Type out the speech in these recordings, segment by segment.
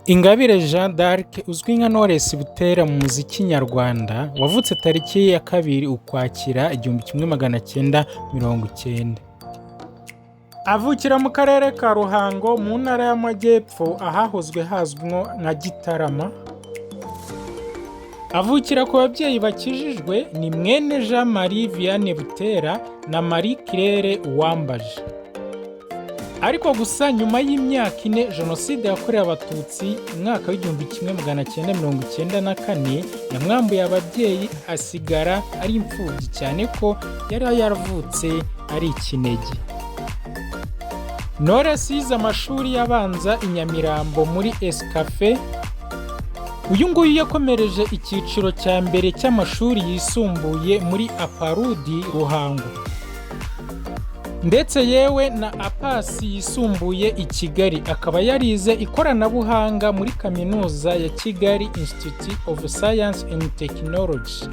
Ingabire Jean d'Arc uzwi nka Knowless Butera mu muziki nyarwanda wavutse tariki ya 2 Ukwakira 1990. Avukira mu karere ka Ruhango mu ntara y'Amajyepfo ahahozwe hazwi nka Gitarama. Avukira ku babyeyi bakijijwe ni mwene Jean Marie Vianney Butera na Marie Claire Uwambaje. Ariko gusa nyuma y'imyaka 4 Jenoside yakorewe Abatutsi mwaka w'1994 yamwambuye ababyeyi asigara ari imfubyi cyane ko yari yaravutse ari ikinege. Knowless yize amashuri yabanza i Nyamirambo muri Escafe. Uyu nguyu yakomereje icyiciro cya mbere cy'amashuri yisumbuye muri Aparudi Ruhango. Ndetse yewe na apasi yisumbuye i Kigali, akaba yarize ikoranabuhanga muri kaminuza ya Kigali Institute of Science and Technology.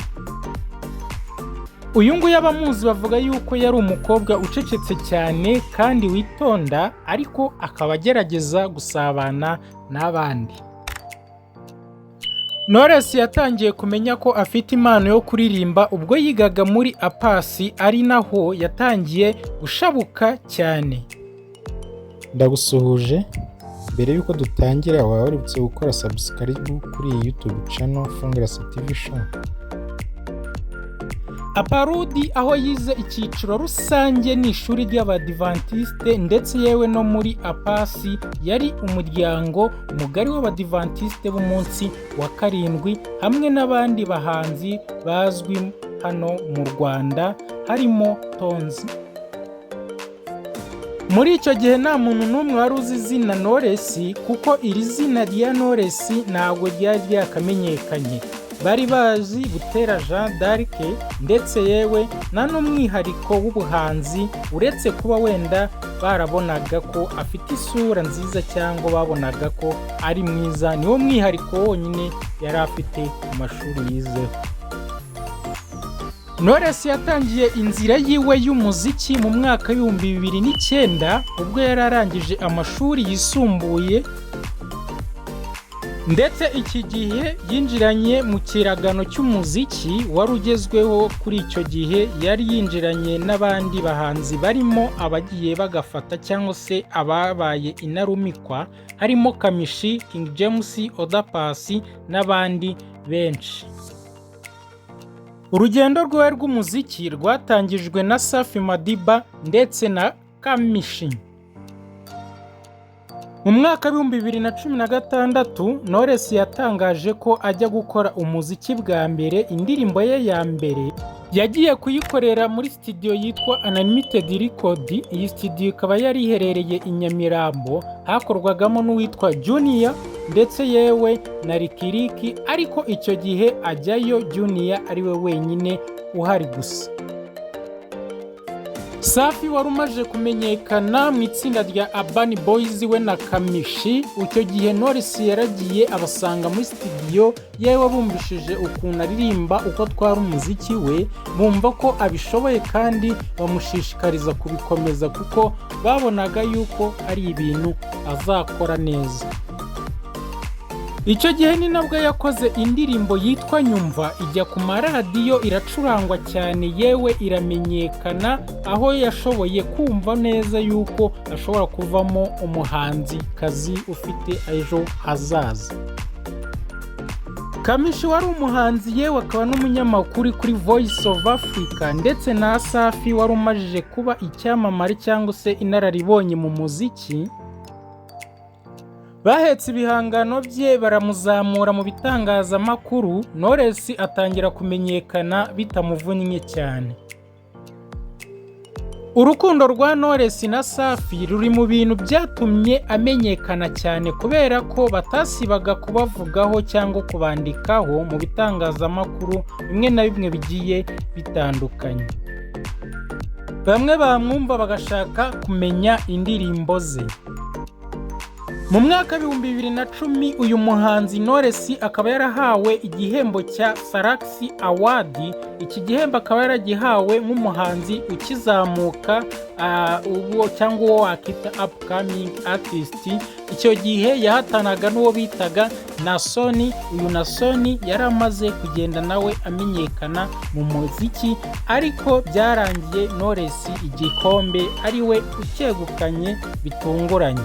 Uyu nguyu abamuzi bavuga yuko yari umukobwa ucecetse cyane kandi witonda, ariko akaba agerageza gusabana n'abandi. Knowless yatangiye kumenya ko afite impano yo kuririmba ubwo yigaga muri apasi, ari naho yatangiye gushabuka cyane. Ndagusuhuje, mbere yuko dutangira waributse gukora subscribe kuri YouTube channel Fungrasa TV show. Aparudi aho yize icyiciro rusange ni ishuri ry'Abadivantiste, ndetse yewe no muri apasi yari umuryango mugari w'Abadivantiste b'umunsi wa 7 hamwe n'abandi bahanzi bazwi hano mu Rwanda harimo Tonzi. Muri icyo gihe nta muntu n'umwe wari uzi izina Knowless, kuko iri zina rya Knowless ntabwo ryari ryakamenyekanye. Bari bazi Butera Jean d'Arc, ndetse yewe nta n'umwihariko w'ubuhanzi uretse kuba wenda barabonaga ko afite isura nziza cyangwa babonaga ko ari mwiza. Niwo mwihariko wonyine yari afite mu mashuri yizeho. Knowless yatangiye inzira yiwe y'umuziki mu mwaka w'2009 ubwo yari arangije amashuri yisumbuye, ndetse iki gihe yinjiranye mu kiragano cy'umuziki wari ugezweho kuri icyo gihe. Yari yinjiranye n'abandi bahanzi barimo abagiye bagafata cyangwa se ababaye inarumikwa, harimo Kamishi, King James, Oda Paccy n'abandi benshi. Urugendo rwe rw'umuziki rwatangijwe na Safi Madiba ndetse na Kamishi. Mu mwaka w'2016 Knowless yatangaje ko ajya gukora umuziki bwa mbere. Indirimbo ye ya mbere yagiye kuyikorera muri studio yitwa Unlimited Record. Iyi studio ikaba yari iherereye i Nyamirambo, hakorwagamo n'uwitwa Junior ndetse yewe na Rikiriki, ariko icyo gihe ajyayo Junior ari we wenyine uhari gusa. Safi wari umaje kumenyekana mu itsinda rya Urban Boys we na Kamishi. Icyo gihe Knowless yaragiye abasanga muri studio yewe bumvishije ukuntu aririmba, uko atwara umuziki we, bumva ko abishoboye kandi bamushishikariza kubikomeza kuko babonaga yuko ari ibintu azakora neza. Icyo gihe ni nabwo yakoze indirimbo yitwa Nyumva, ijya ku maradiyo iracurangwa cyane yewe iramenyekana, aho yashoboye kumva neza yuko ashobora kuvamo umuhanzi kazi ufite ejo hazaza. Kamishi wari umuhanzi yewe akaba n'umunyamakuru kuri Voice of Africa, ndetse na Safi wari umajije kuba icyamamare cyangwa se inararibonye mu muziki. Bahetse ibihangano bye baramuzamura mu bitangazamakuru. Knowless atangira kumenyekana bitamuvunnye cyane. Urukundo rwa Knowless na Safi ruri mu bintu byatumye amenyekana cyane, kubera ko batasibaga kubavugaho cyangwa kubandikaho mu bitangazamakuru bimwe na bimwe bigiye bitandukanye. Bamwe bamwumva bagashaka kumenya indirimbo ze. Mu mwaka w'ibihumbi 2010 uyu muhanzi Knowless akaba yarahawe igihembo cya Salax Award. Iki gihembo akaba yaragihawe nk'umuhanzi ukizamuka cyangwa uwo wakita upcoming artist. Icyo gihe yahatanaga n'uwo bitaga Nasoni. Uyu Nasoni yari amaze kugenda nawe amenyekana mu muziki, ariko byarangiye Knowless igikombe ari we ucyegukanye bitunguranye.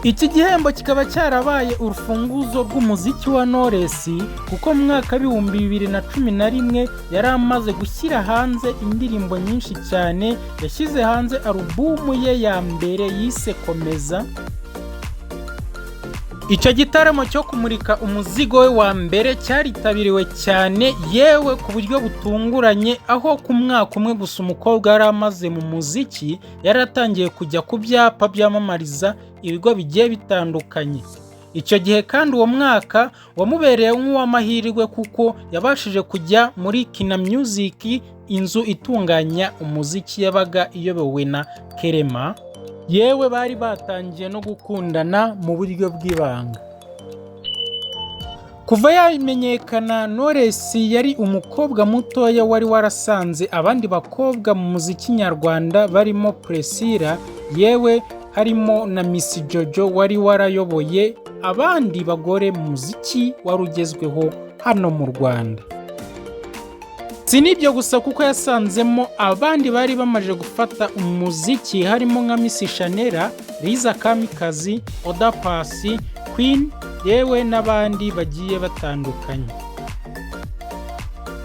Iki gihembo kikaba cyarabaye urufunguzo rw'umuziki wa Knowless, kuko mu mwaka w'ibihumbi 2011 yari amaze gushyira hanze indirimbo nyinshi cyane. Yashyize hanze alubumu ye ya mbere yise Komeza. Icyo gitaramo cyo kumurika umuzigo we wa mbere cyaritabiriwe cyane, yewe ku buryo butunguranye, aho ku mwaka umwe gusa umukobwa yari amaze mu muziki yaratangiye kujya ku byapa byamamariza ibigo bigiye bitandukanye. Icyo gihe kandi uwo mwaka wamubereye nk'uw'amahirwe, kuko yabashije kujya muri Kina Music, inzu itunganya umuziki yabaga iyobowe na Kerema. Yewe bari batangiye no gukundana mu buryo bw'ibanga. Kuva yamenyekana, Knowless yari umukobwa mutoya wari warasanze abandi bakobwa mu muziki nyarwanda barimo Priscilla, yewe harimo na Miss Jojo wari warayoboye abandi bagore mu muziki wari ugezweho hano mu Rwanda. Si n'ibyo gusa, kuko yasanzemo abandi bari bamaze gufata umuziki, harimo nka Miss Chanel, Liza Kamikazi, Oda Paccy, Queen, yewe n'abandi bagiye batandukanye.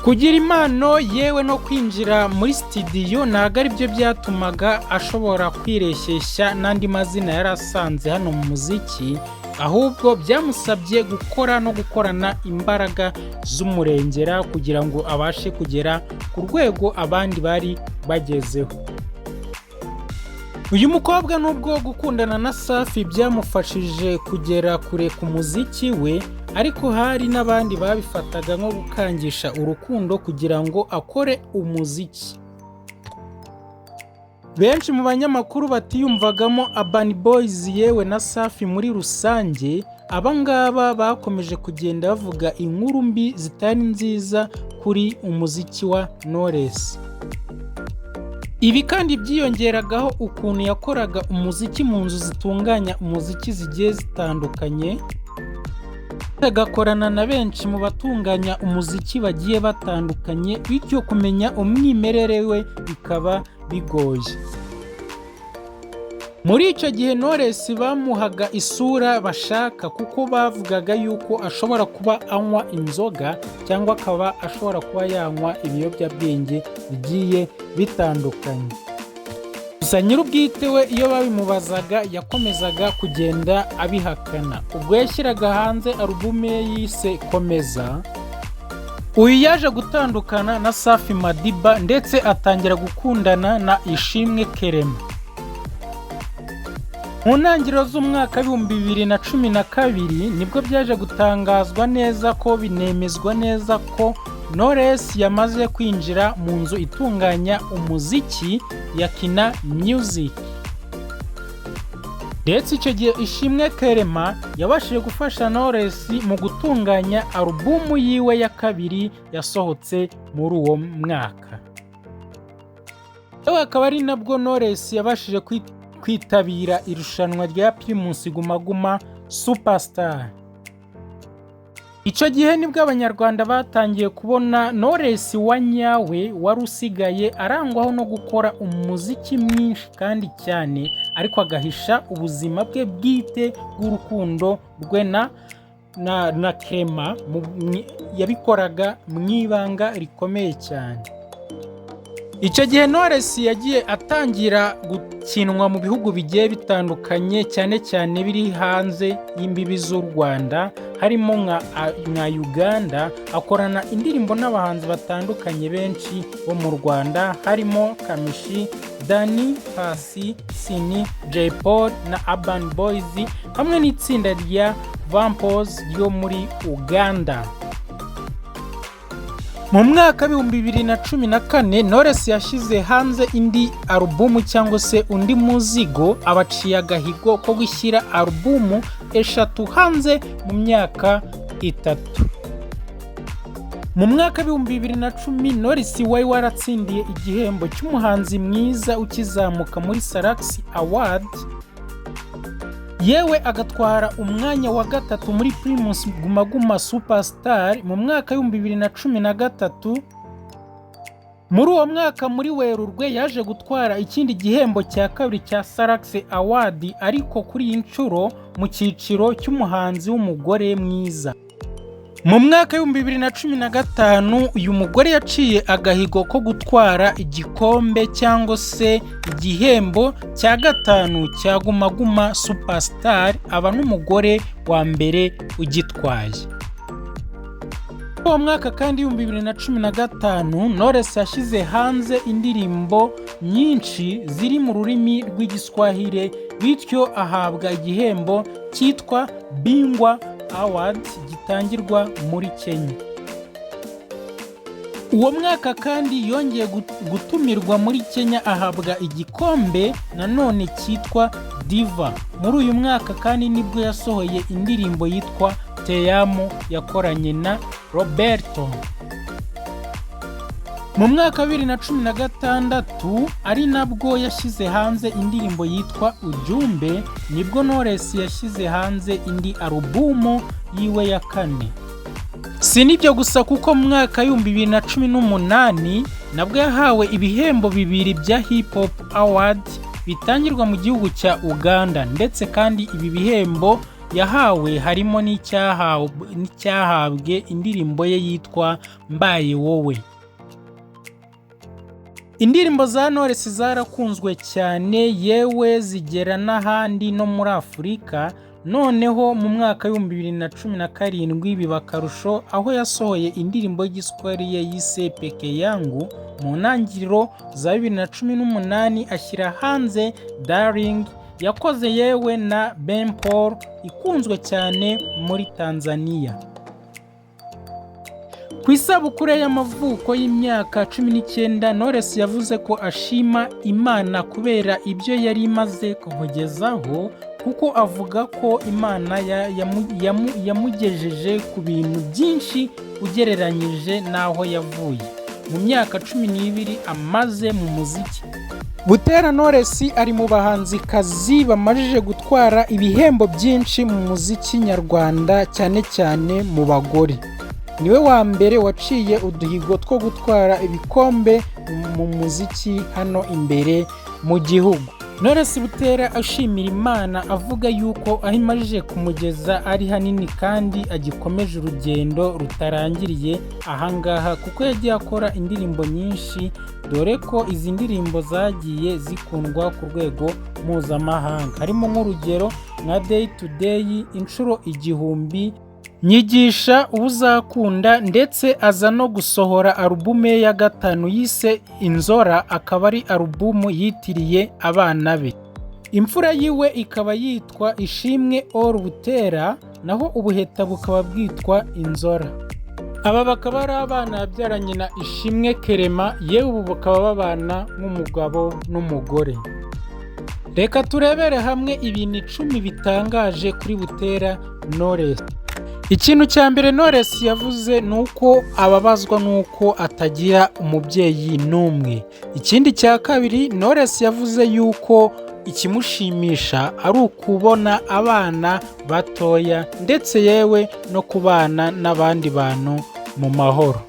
Kugira impano yewe no kwinjira muri studio ntabwo ari byo byatumaga ashobora kwireshyeshya n'andi mazina yari asanze hano mu muziki, ahubwo byamusabye gukora no gukorana imbaraga z'umurengera kugira ngo abashe kugera ku rwego abandi bari bagezeho. Uyu mukobwa nubwo gukundana na Safi byamufashije kugera kure ku muziki we, ariko hari n'abandi babifataga nko gukangisha urukundo kugira ngo akore umuziki. Benshi mu banyamakuru batiyumvagamo Urban Boys yewe na Safi muri rusange, abangaba bakomeje kugenda bavuga inkuru mbi zitari nziza kuri umuziki wa Knowless. Ibi kandi byiyongeragaho ukuntu yakoraga umuziki mu nzu zitunganya umuziki zigiye zitandukanye, agakorana na benshi mu batunganya umuziki bagiye batandukanye, bityo kumenya umwimerere we bikaba bigoye. Muri icyo gihe Knowless bamuhaga isura bashaka, kuko bavugaga yuko ashobora kuba anywa inzoga cyangwa akaba ashobora kuba yanywa ibiyobyabwenge bigiye bitandukanye. Gusa nyir'ubwite we iyo babimubazaga yakomezaga kugenda abihakana. Ubwo yashyiraga hanze alubumu ye yise Komeza, uyu yaje gutandukana na Safi Madiba ndetse atangira gukundana na Ishimwe Kerema. Mu ntangiriro z'umwaka w'ibihumbi 2012 nibwo byaje gutangazwa neza ko binemezwa neza ko Knowless yamaze kwinjira mu nzu itunganya umuziki ya Kina Music. Ndetse icyo gihe Ishimwe Kerema yabashije gufasha Knowless mu gutunganya alubumu yiwe ya kabiri yasohotse muri uwo mwaka. Akaba ari nabwo Knowless yabashije kwitabira irushanwa rya Primus Guma Guma Superstar. Icyo gihe nibwo abanyarwanda batangiye kubona Knowless wa nyawe wari usigaye arangwaho no gukora umuziki mwinshi kandi cyane, ariko agahisha ubuzima bwe bwite bw'urukundo rwe na Kerema, yabikoraga mu ibanga rikomeye cyane. Icyo gihe Knowless yagiye atangira gukinwa mu bihugu bigiye bitandukanye, cyane cyane biri hanze y'imbibi z'u Rwanda, harimo nka Uganda. Akorana indirimbo n'abahanzi batandukanye benshi bo mu Rwanda, harimo Kamishi, Dani, Pasi, Sini, Jay Paul na Urban Boys, hamwe n'itsinda rya Vampos ryo muri Uganda. Mu mwaka w'ibihumbi 2014 Knowless yashyize hanze indi alubumu cyangwa se undi muzigo, abaciye agahigo ko gushyira alubumu 3 hanze mu myaka 3. Mu mwaka w'ibihumbi 2010 Knowless wari waratsindiye igihembo cy'umuhanzi mwiza ukizamuka muri Salax Award, yewe agatwara umwanya wa 3 muri Primus Guma Guma Superstar mu mwaka w'ibihumbi 2013. Muri uwo mwaka muri Werurwe yaje gutwara ikindi gihembo cya kabiri cya Salax Award, ariko kuri iyi nshuro mu cyiciro cy'umuhanzi w'umugore mwiza. Mu mwaka w'ibihumbi 2015 uyu mugore yaciye agahigo ko gutwara igikombe cyangwa se igihembo cya 5 cya Guma Guma Superstar, aba n'umugore wa mbere ugitwaye. Uwo mwaka kandi 2015 Knowless yashyize hanze indirimbo nyinshi ziri mu rurimi rw'igiswahili, bityo ahabwa igihembo cyitwa Bingwa Award gitangirwa muri Kenya. Uwo mwaka kandi yongeye gutumirwa muri Kenya ahabwa igikombe nanone cyitwa Diva. Muri uyu mwaka kandi nibwo yasohoye indirimbo yitwa Teyamo yakoranye na Roberto. Mu mwaka wa 2016 ari nabwo yashyize hanze indirimbo yitwa Ujumbe, nibwo Knowless yashyize hanze indi alubumu yiwe ya 4. Si nibyo gusa kuko mu mwaka wa 2018 nabwo yahawe ibihembo 2 bya Hip Hop Award bitangirwa mu gihugu cya Uganda, ndetse kandi ibi bihembo yahawe harimo n'icyahabwe indirimbo ye yitwa Mbaye Wowe. Indirimbo za Knowless zarakunzwe cyane, yewe zigera n'ahandi no muri Afurika. Noneho mu mwaka wa 2017 biba akarusho aho yasohoye indirimbo y'igiswahili yise Peke Yangu. Mu ntangiriro za 2018 ashyira hanze Darling yakoze yewe na Ben Paul, ikunzwe cyane muri Tanzania. Ku isabukuru y'amavuko y'imyaka 19 Knowless yavuze ko ashima Imana kubera ibyo yari imaze kumugezaho, kuko avuga ko Imana yamugejeje ku bintu byinshi ugereranyije n'aho yavuye mu myaka 12 amaze mu muziki. Butera Knowless ari mu bahanzikazi bamajije gutwara ibihembo byinshi mu muziki nyarwanda, cyane cyane mu bagore. Niwe wa mbere waciye uduhigo two gutwara ibikombe mu muziki hano imbere mu gihugu. Knowless Butera ashimira Imana avuga yuko aho imajije kumugeza ari hanini kandi agikomeje urugendo rutarangiriye ahangaha, kuko yagiye akora indirimbo nyinshi, dore ko izi ndirimbo zagiye zikundwa ku rwego mpuzamahanga, harimo nk'urugero nka Day to Day, inshuro 1000, Nyigisha Uzakunda, ndetse aza no gusohora alubumu ye ya 5 yise Inzora, akaba ari alubumu yitiriye abana be. Imfura yiwe ikaba yitwa Ishimwe Or Butera, naho ubuheta bukaba bwitwa Inzora. Aba bakaba ari abana yabyaranye na Ishimwe Kerema, yewe ubu bakaba babana nk'umugabo n'umugore. Reka turebere hamwe ibintu 10 bitangaje kuri Butera Knowless. Ikintu cya mbere Knowless yavuze nuko ababazwa nuko atagira umubyeyi n'umwe. Ikindi cya kabiri Knowless yavuze yuko ikimushimisha ari ukubona abana batoya, ndetse yewe no kubana n'abandi bantu mu mahoro.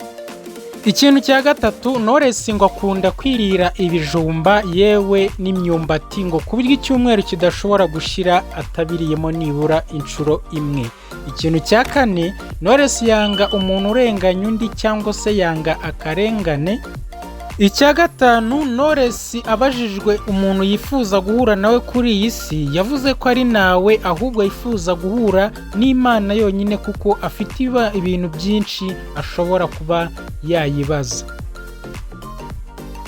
Ikintu cya gatatu Knowless ngo akunda kwirira ibijumba yewe n'imyumbati, ngo ku buryo icyumweru kidashobora gushira atabiriyemo nibura inshuro imwe. Ikintu cya kane Knowless yanga umuntu urenganya undi cyangwa se yanga akarengane. Icya gatanu Knowless abajijwe umuntu yifuza guhura nawe kuri iyi si, yavuze ko ari nawe, ahubwo yifuza guhura n'Imana yonyine kuko afite ibintu byinshi ashobora kuba yayibaza.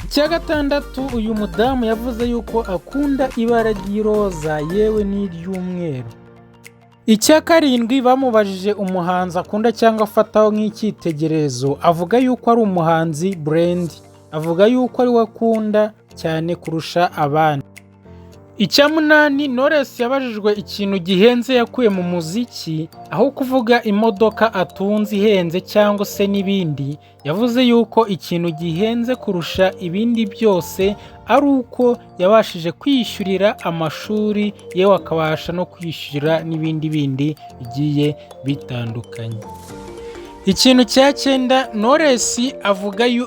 Icya gatandatu uyu mudamu yavuze yuko akunda ibara ry'iroza yewe n'iry'umweru. icya karindwi bamubajije umuhanzi akunda cyangwa afataho nk'icyitegererezo, avuga yuko ari umuhanzi Brand, avuga yuko ari we akunda cyane kurusha abandi. Icya munani, Knowless yabajijwe ikintu gihenze yakuye mu muziki, aho kuvuga imodoka atunze ihenze cyangwa se n'ibindi, yavuze yuko ikintu gihenze kurusha ibindi byose ari uko yabashije kwiyishyurira amashuri, yewe akabasha no kwishyurira n'ibindi bindi bigiye bitandukanye. Ikintu cya cyenda, Knowless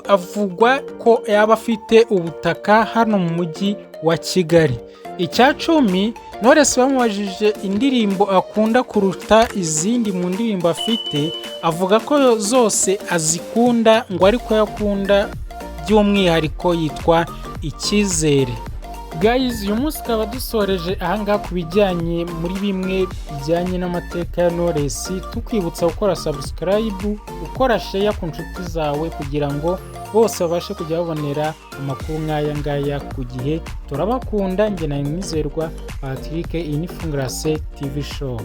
avugwa ko yaba afite ubutaka hano mu mujyi wa Kigali. Icya cumi, Knowless bamubajije indirimbo akunda kuruta izindi mu ndirimbo afite, avuga ko zose azikunda ngo ariko yakunda by'umwihariko yitwa Icyizere. Guys, uyu munsi tukaba dusoreje ahangaha ku bijyanye muri bimwe bijyanye n'amateka ya Knowless, tukwibutsa gukora subscribe, ukora share ku nshuti zawe kugira ngo bose babashe kujya babonera amakuru nk'aya ngaya ku gihe. Turabakunda, njye na Mwizerwa Patrick, iyi ni Fungurase TV show.